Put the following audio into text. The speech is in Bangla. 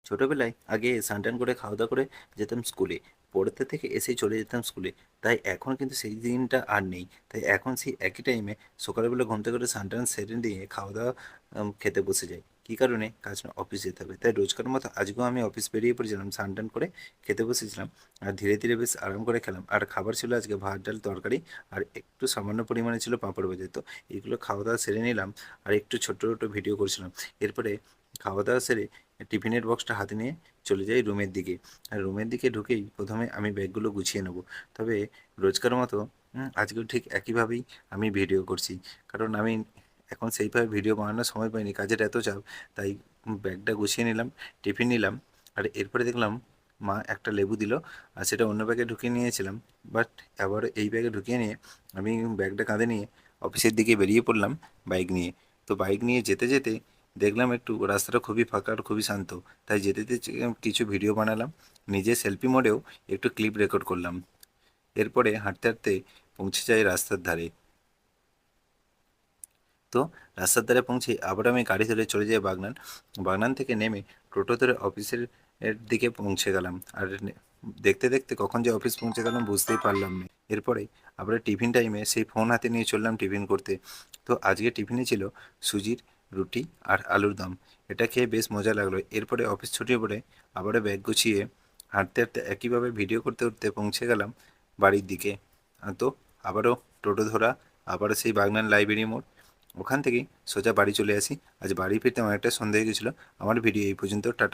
ছোটবেলায় আগে স্নান-টান করে খাওয়া-দাওয়া করে যেতাম স্কুলে। পড়তে থেকে এসেই চলে যেতাম স্কুলে। তাই এখন কিন্তু সেই দিনটা আর নেই। তাই এখন সেই একই টাইমে সকালবেলা ঘুম থেকে উঠে স্নান-টান সেরে নিয়ে খাওয়া-দাওয়া খেতে বসে যাই। কী কারণে? কাজ না অফিস যেতে হবে। তাই রোজকার মতো আজকেও আমি অফিস বেরিয়ে পড়েছিলাম, স্নান-টান করে খেতে বসেছিলাম। আর ধীরে, ধীরে বেশ আরাম করে খেলাম। আর খাবার ছিল আজকে ভাত, ডাল, তরকারি আর একটু সামান্য পরিমাণে ছিল পাঁপড় ভাজা। তো এগুলো খাওয়া-দাওয়া সেরে নিলাম আর একটু ছোট্ট, ছোট্ট ভিডিও করছিলাম। এরপরে খাওয়া-দাওয়া সেরে টিফিনের বক্সটা হাতে নিয়ে চলে যাই রুমের দিকে। আর রুমের দিকে ঢুকেই ১ম এ আমি ব্যাগগুলো গুছিয়ে নেব। তবে রোজকার মতো আজকেও ঠিক একইভাবেই আমি ভিডিও করছি। কারণ আমি এখন সেইভাবে ভিডিও বানানোর সময় পাইনি। কাজের এত চাপ, তাই ব্যাগটা গুছিয়ে নিলাম, টিফিন নিলাম। আর এরপরে দেখলাম মা একটা লেবু দিল। আর সেটা অন্য ব্যাগে ঢুকিয়ে নিয়েছিলাম। বাট আবার এই ব্যাগে ঢুকিয়ে নিয়ে আমি ব্যাগটা কাঁধে নিয়ে অফিসের দিকে বেরিয়ে পড়লাম বাইক নিয়ে। তো বাইক নিয়ে যেতে, যেতে দেখলাম একটু রাস্তাটা খুবই ফাঁকা আর খুবই শান্ত। তাই যেতে, যেতে কিছু ভিডিও বানালাম। নিজে সেলফি মোডেও একটু ক্লিপ রেকর্ড করলাম। এরপরে হাঁটতে, হাঁটতে পৌঁছে যাই রাস্তার ধারে। তো রাস্তার ধারে পৌঁছে আবার আমি গাড়ি ধরে চলে যাই বাগনান। বাগনান থেকে নেমে টোটো ধরে অফিসের দিকে পৌঁছে গেলাম। আর দেখতে, দেখতে কখন যে অফিস পৌঁছে গেলাম বুঝতেই পারলাম না। এরপরে আবার টিফিন টাইমে সেই ফোন হাতে নিয়ে চললাম টিফিন করতে। তো আজকে টিফিনে ছিল সুজির রুটি আর আলুর দম। এটা খেয়ে বেশ মজা লাগলো। এরপরে অফিস ছুটির পরে আবারও ব্যাগ গুছিয়ে হাঁটতে, হাঁটতে একইভাবে ভিডিও করতে, করতে পৌঁছে গেলাম বাড়ির দিকে। তো আবারও টোটো ধরা, আবারও সেই বাগনান লাইব্রেরি মোড়। ওখান থেকেই সোজা বাড়ি চলে আসি। আজ বাড়ি ফিরতে অনেকটা সন্ধ্যা হয়ে গেছিলো। আমার ভিডিও এই পর্যন্ত। টাটা।